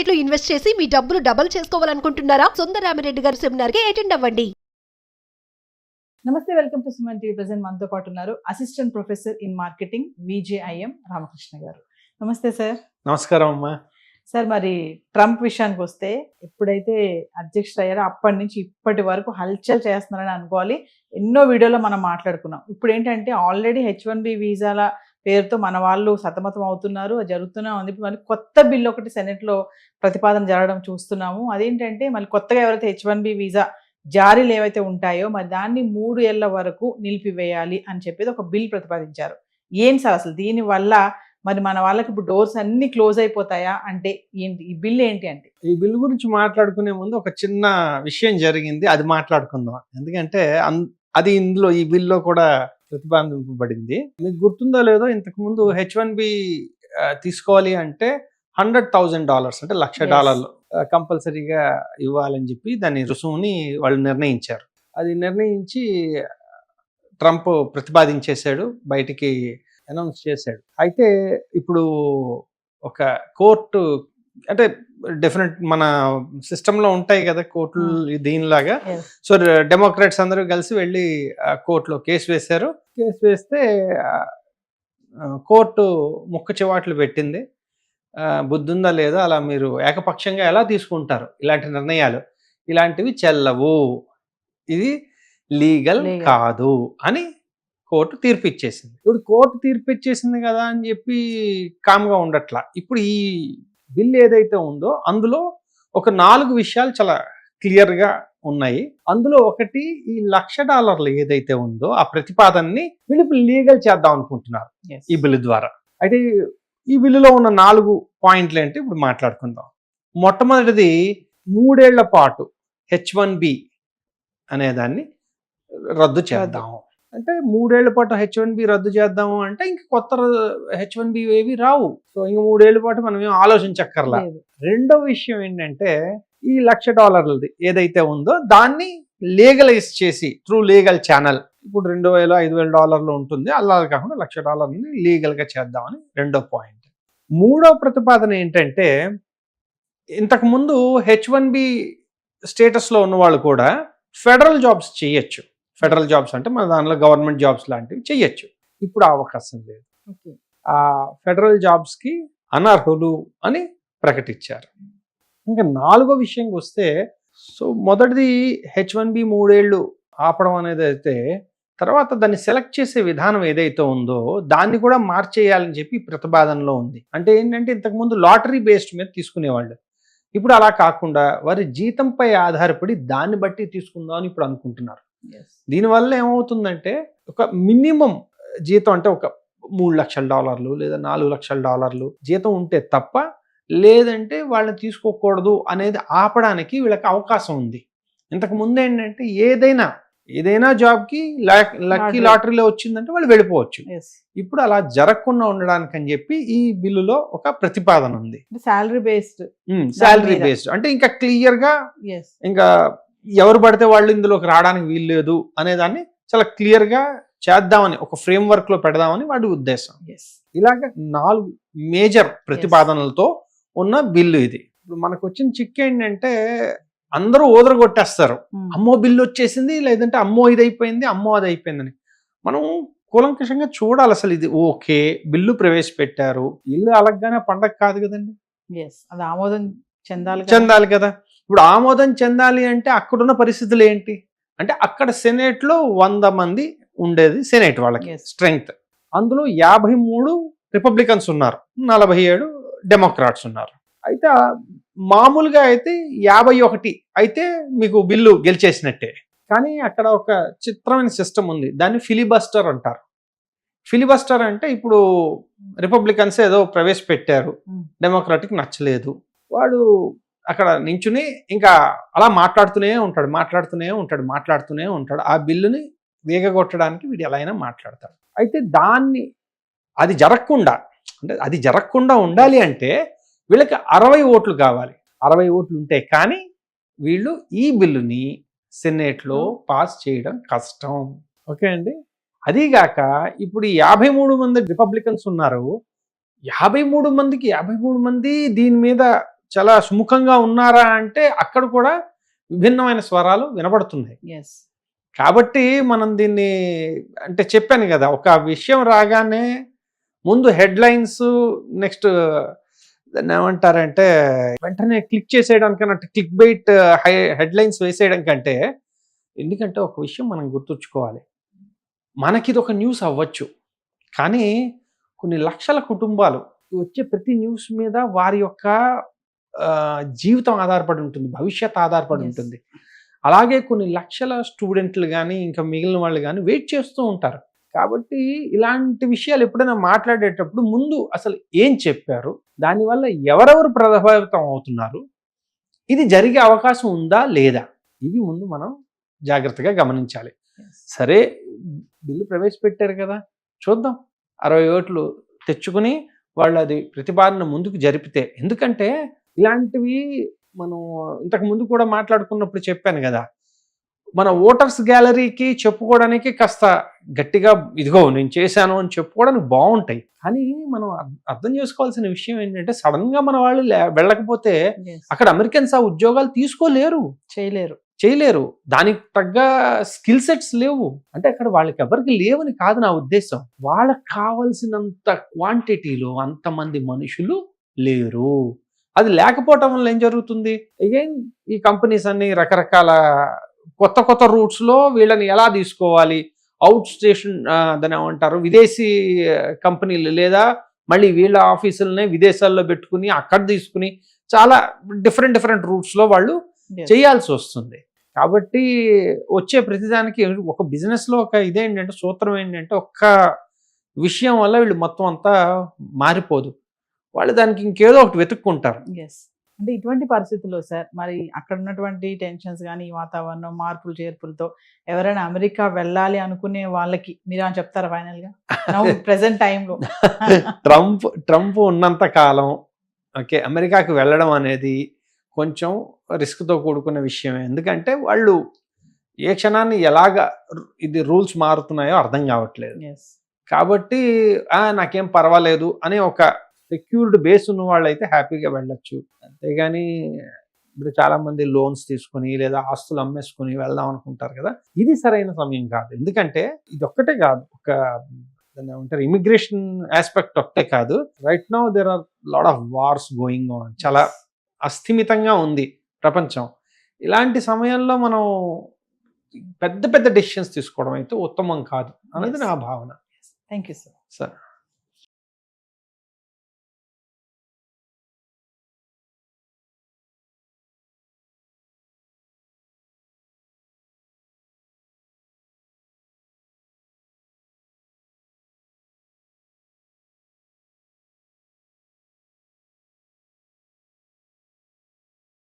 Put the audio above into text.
Market లో invest చేసి మీ డబ్బులు డబుల్ చేసుకోవాలనుకుంటున్నారా? సుందరరామిరెడ్డి గారి సెమినార్ కి అటెండ్ అవ్వండి. నమస్తే, welcome to Suman TV. Present మనతో పాటు ఉన్నారు assistant professor in marketing VJIM Ramakrishna గారు. నమస్తే సార్. నమస్కారం అమ్మా. సార్, మరి ట్రంప్ విషయానికి వస్తే ఎప్పుడైతే అధ్యక్షుడు అయ్యారో అప్పటి నుంచి ఇప్పటి వరకు హల్చల్ చేస్తున్నారని అనుకోవాలి. ఎన్నో వీడియోలో మనం మాట్లాడుకున్నాం. ఇప్పుడు ఏంటంటే ఆల్రెడీ H1B వీసాల పేరుతో మన వాళ్ళు సతమతం అవుతున్నారు, అది జరుగుతూనే ఉంది. ఇప్పుడు మళ్ళీ కొత్త బిల్ ఒకటి సెనెట్లో ప్రతిపాదన జరగడం చూస్తున్నాము. అదేంటంటే మళ్ళీ కొత్తగా ఎవరైతే H1B వీసా జారీలు ఏవైతే ఉంటాయో మరి దాన్ని 3 ఏళ్ల వరకు నిలిపివేయాలి అని చెప్పేది ఒక బిల్ ప్రతిపాదించారు. ఏంటి సార్ అసలు దీనివల్ల మరి మన వాళ్ళకి ఇప్పుడు డోర్స్ అన్ని క్లోజ్ అయిపోతాయా? అంటే ఏంటి ఈ బిల్ ఏంటి? అంటే ఈ బిల్ గురించి మాట్లాడుకునే ముందు ఒక చిన్న విషయం జరిగింది, అది మాట్లాడుకుందాం. ఎందుకంటే అది ఇందులో ఈ బిల్లో కూడా ప్రతిపాదింపబడింది. మీకు గుర్తుందో లేదో, ఇంతకు ముందు H1B తీసుకోవాలి అంటే $100,000 అంటే $1,00,000 కంపల్సరీగా ఇవ్వాలని చెప్పి దాని రుసుముని వాళ్ళు నిర్ణయించారు. అది నిర్ణయించి ట్రంప్ ప్రతిపాదించేశాడు, బయటికి అనౌన్స్ చేశాడు. అయితే ఇప్పుడు ఒక కోర్టు అంటే డెఫినెట్ మన సిస్టంలో ఉంటాయి కదా కోర్టులు దీనిలాగా. సో డెమోక్రాట్స్ అందరూ కలిసి వెళ్ళి కోర్టులో కేసు వేశారు. కేసు వేస్తే కోర్టు ముక్క చివాట్లు పెట్టింది. బుద్ధి ఉందా లేదా, అలా మీరు ఏకపక్షంగా ఎలా తీసుకుంటారు ఇలాంటి నిర్ణయాలు, ఇలాంటివి చెల్లవు, ఇది లీగల్ కాదు అని కోర్టు తీర్పు ఇచ్చేసింది. ఇప్పుడు కోర్టు తీర్పు ఇచ్చేసింది కదా అని చెప్పి కామ్గా ఉండట్లా. ఇప్పుడు ఈ బిల్ ఏదైతే ఉందో అందులో ఒక 4 విషయాలు చాలా క్లియర్గా ఉన్నాయి. అందులో ఒకటి, ఈ $1,00,000 ఏదైతే ఉందో ఆ ప్రతిపాదనని వీళ్ళు లీగల్ చేద్దాం అనుకుంటున్నారు ఈ బిల్లు ద్వారా. అయితే ఈ బిల్లులో ఉన్న 4 పాయింట్లు ఏంటి ఇప్పుడు మాట్లాడుకుందాం. మొట్టమొదటిది, 3 ఏళ్ల పాటు H1B అనేదాన్ని రద్దు చేద్దాం. అంటే 3 ఏళ్ల పాటు H1B రద్దు చేద్దాము అంటే ఇంక కొత్త H1B ఏవి రావు. సో ఇంక 3 ఏళ్ల పాటు మనం ఏం ఆలోచించక్కర్లా. రెండో విషయం ఏంటంటే, ఈ $1,00,000 ఏదైతే ఉందో దాన్ని లీగలైజ్ చేసి త్రూ లీగల్ ఛానల్, ఇప్పుడు $2,000 $5,000 ఉంటుంది, అలా కాకుండా $1,00,000 లీగల్గా చేద్దామని రెండో పాయింట్. మూడో ప్రతిపాదన ఏంటంటే, ఇంతకుముందు H1B స్టేటస్లో ఉన్న వాళ్ళు కూడా ఫెడరల్ జాబ్స్ చేయొచ్చు. ఫెడరల్ జాబ్స్ అంటే మన దానిలో గవర్నమెంట్ జాబ్స్ లాంటివి చేయొచ్చు. ఇప్పుడు ఆ అవకాశం లేదు. ఆ ఫెడరల్ జాబ్స్కి అనర్హులు అని ప్రకటించారు. ఇంకా 4వ విషయంకి వస్తే, సో మొదటిది H1B 3 ఏళ్ళు ఆపడం అనేది అయితే, తర్వాత దాన్ని సెలెక్ట్ చేసే విధానం ఏదైతే ఉందో దాన్ని కూడా మార్చేయాలని చెప్పి ప్రతిపాదనలో ఉంది. అంటే ఏంటంటే, ఇంతకుముందు లాటరీ బేస్డ్ మీద తీసుకునేవాళ్ళు, ఇప్పుడు అలా కాకుండా వారి జీతంపై ఆధారపడి దాన్ని బట్టి తీసుకుందాం అని ఇప్పుడు అనుకుంటున్నారు. దీనివల్ల ఏమవుతుందంటే, ఒక మినిమం జీతం అంటే ఒక $3,00,000 లేదా $4,00,000 జీతం ఉంటే తప్ప, లేదంటే వాళ్ళని తీసుకోకూడదు అనేది ఆపడానికి వీళ్ళకి అవకాశం ఉంది. ఇంతకు ముందు ఏంటంటే ఏదైనా జాబ్కి లక్కీ లాటరీలో వచ్చిందంటే వాళ్ళు వెళ్ళిపోవచ్చు. ఇప్పుడు అలా జరగకుండా ఉండడానికి అని చెప్పి ఈ బిల్లులో ఒక ప్రతిపాదన ఉంది. శాలరీ బేస్డ్ అంటే ఇంకా క్లియర్గా, ఇంకా ఎవరు పడితే వాళ్ళు ఇందులోకి రావడానికి వీలు లేదు అనేదాన్ని చాలా క్లియర్గా చేద్దామని, ఒక ఫ్రేమ్వర్క్ లో పెడదామని వాడి ఉద్దేశం. ఇలాగ 4 మేజర్ ప్రతిపాదనలతో ఉన్న బిల్లు ఇది. ఇప్పుడు మనకు వచ్చిన చిక్కు ఏంటంటే, అందరూ ఓదరగొట్టేస్తారు, అమ్మో బిల్లు వచ్చేసింది, లేదంటే అమ్మో ఇది అయిపోయింది, అమ్మో అది అయిపోయిందని. మనం కూలంకషంగా చూడాలి అసలు ఇది ఓకే, బిల్లు ప్రవేశపెట్టారు, ఇల్లు అలగ్గానే పండగ కాదు కదండి, అది ఆమోదం చెందాలి కదా. ఇప్పుడు ఆమోదం చెందాలి అంటే అక్కడున్న పరిస్థితులు ఏంటి అంటే, అక్కడ సెనేట్లో 100 మంది ఉండేది సెనేట్ వాళ్ళకి స్ట్రెంగ్త్. అందులో 53 రిపబ్లికన్స్ ఉన్నారు, 47 డెమోక్రాట్స్ ఉన్నారు. అయితే మామూలుగా అయితే 51 అయితే మీకు బిల్లు గెలిచేసినట్టే. కానీ అక్కడ ఒక చిత్రమైన సిస్టమ్ ఉంది, దాన్ని ఫిలిబస్టర్ అంటారు. ఫిలిబస్టర్ అంటే, ఇప్పుడు రిపబ్లికన్స్ ఏదో ప్రవేశపెట్టారు, డెమోక్రాటిక్ నచ్చలేదు, వాడు అక్కడ నించుని ఇంకా అలా మాట్లాడుతూనే ఉంటాడు. ఆ బిల్లుని వేగగొట్టడానికి వీడు ఎలా అయినా మాట్లాడతాడు. అయితే అది జరగకుండా ఉండాలి అంటే వీళ్ళకి 60 ఓట్లు కావాలి. 60 ఓట్లు ఉంటే కానీ వీళ్ళు ఈ బిల్లుని సెనేట్లో పాస్ చేయడం కష్టం. ఓకే అండి. అదీగాక ఇప్పుడు 53 మంది రిపబ్లికన్స్ ఉన్నారు, 53 మంది దీని మీద చాలా సుముఖంగా ఉన్నారా అంటే అక్కడ కూడా విభిన్నమైన స్వరాలు వినబడుతున్నాయి. ఎస్. కాబట్టి మనం దీన్ని అంటే చెప్పాను కదా, ఒక విషయం రాగానే ముందు హెడ్లైన్స్, నెక్స్ట్ దాన్ని ఏమంటారంటే వెంటనే క్లిక్ చేసేయడానికన్నా క్లిక్ బైట్ హెడ్లైన్స్ వేసేయడం కంటే, ఎందుకంటే ఒక విషయం మనం గుర్తుంచుకోవాలి, మనకి ఇది ఒక న్యూస్ అవ్వచ్చు, కానీ కొన్ని లక్షల కుటుంబాలు వచ్చే ప్రతి న్యూస్ మీద వారి యొక్క జీవితం ఆధారపడి ఉంటుంది, భవిష్యత్ ఆధారపడి ఉంటుంది. అలాగే కొన్ని లక్షల స్టూడెంట్లు కానీ ఇంకా మిగిలిన వాళ్ళు కానీ వెయిట్ చేస్తూ ఉంటారు. కాబట్టి ఇలాంటి విషయాలు ఎప్పుడైనా మాట్లాడేటప్పుడు ముందు అసలు ఏం చెప్పారు, దానివల్ల ఎవరెవరు ప్రభావితం అవుతున్నారు, ఇది జరిగే అవకాశం ఉందా లేదా, ఇది ముందు మనం జాగ్రత్తగా గమనించాలి. సరే, బిల్లు ప్రవేశపెట్టారు కదా, చూద్దాం 60 ఓట్లు తెచ్చుకుని వాళ్ళు అది ప్రతిపాదన ముందుకు జరిపితే. ఎందుకంటే ఇలాంటివి మనం ఇంతకు ముందు కూడా మాట్లాడుకున్నప్పుడు చెప్పాను కదా, మన ఓటర్స్ గ్యాలరీకి చెప్పుకోవడానికి కాస్త గట్టిగా ఇదిగో నేను చేశాను అని చెప్పుకోవడానికి బాగుంటాయి. కానీ మనం అర్థం చేసుకోవాల్సిన విషయం ఏంటంటే, సడన్ గా మన వాళ్ళు వెళ్ళకపోతే అక్కడ అమెరికన్స్ ఆ ఉద్యోగాలు తీసుకోలేరు, చేయలేరు. దానికి తగ్గ స్కిల్ సెట్స్ లేవు. అంటే అక్కడ వాళ్ళకి ఎవరికి లేవని కాదు నా ఉద్దేశం, వాళ్ళకి కావాల్సినంత క్వాంటిటీలో అంతమంది మనుషులు లేరు. అది లేకపోవటం వల్ల ఏం జరుగుతుంది, అగైన్ ఈ కంపెనీస్ అన్ని రకరకాల కొత్త రూట్స్ లో వీళ్ళని ఎలా తీసుకోవాలి, అవుట్ స్టేషన్ దాని ఏమంటారు, విదేశీ కంపెనీలు లేదా మళ్ళీ వీళ్ళ ఆఫీసులనే విదేశాల్లో పెట్టుకుని అక్కడ తీసుకుని చాలా డిఫరెంట్ రూట్స్ లో వాళ్ళు చేయాల్సి వస్తుంది. కాబట్టి వచ్చే ప్రతిదానికి ఒక బిజినెస్ లో ఒక ఇదేంటంటే సూత్రం ఏంటంటే, ఒక్క విషయం వల్ల వీళ్ళు మొత్తం అంతా మారిపోదు, వాళ్ళు దానికి ఇంకేదో ఒకటి వెతుక్కుంటారు. అంటే ఇటువంటి పరిస్థితుల్లో సార్, మరి అక్కడ ఉన్నటువంటి టెన్షన్స్ కానీ ఈ వాతావరణం మార్పులు చేర్పులతో ఎవరైనా అమెరికా వెళ్ళాలి అనుకునే వాళ్ళకి మీరు అని చెప్తారా ఫైనల్ గా ప్రెసెంట్ టైంలో? ట్రంప్ ఉన్నంత కాలం ఓకే, అమెరికాకి వెళ్ళడం అనేది కొంచెం రిస్క్తో కూడుకున్న విషయమే. ఎందుకంటే వాళ్ళు ఏ క్షణాన్ని ఎలాగ ఇది రూల్స్ మారుతున్నాయో అర్థం కావట్లేదు. కాబట్టి నాకేం పర్వాలేదు అనే ఒక సెక్యూర్డ్ బేస్ ఉన్న వాళ్ళు అయితే హ్యాపీగా వెళ్ళొచ్చు. అంతేగాని ఇప్పుడు చాలా మంది లోన్స్ తీసుకుని లేదా ఆస్తులు అమ్మేసుకుని వెళ్దాం అనుకుంటారు కదా, ఇది సరైన సమయం కాదు. ఎందుకంటే ఇది ఒక్కటే కాదు, ఒక దాన్ని ఏమంటారు ఇమిగ్రేషన్ ఆస్పెక్ట్ ఒక్కటే కాదు, right now there are lot of wars going on, చాలా అస్థిమితంగా ఉంది ప్రపంచం. ఇలాంటి సమయంలో మనం పెద్ద డెసిషన్స్ తీసుకోవడం అయితే ఉత్తమం కాదు అనేది నా భావన. Thank you sir.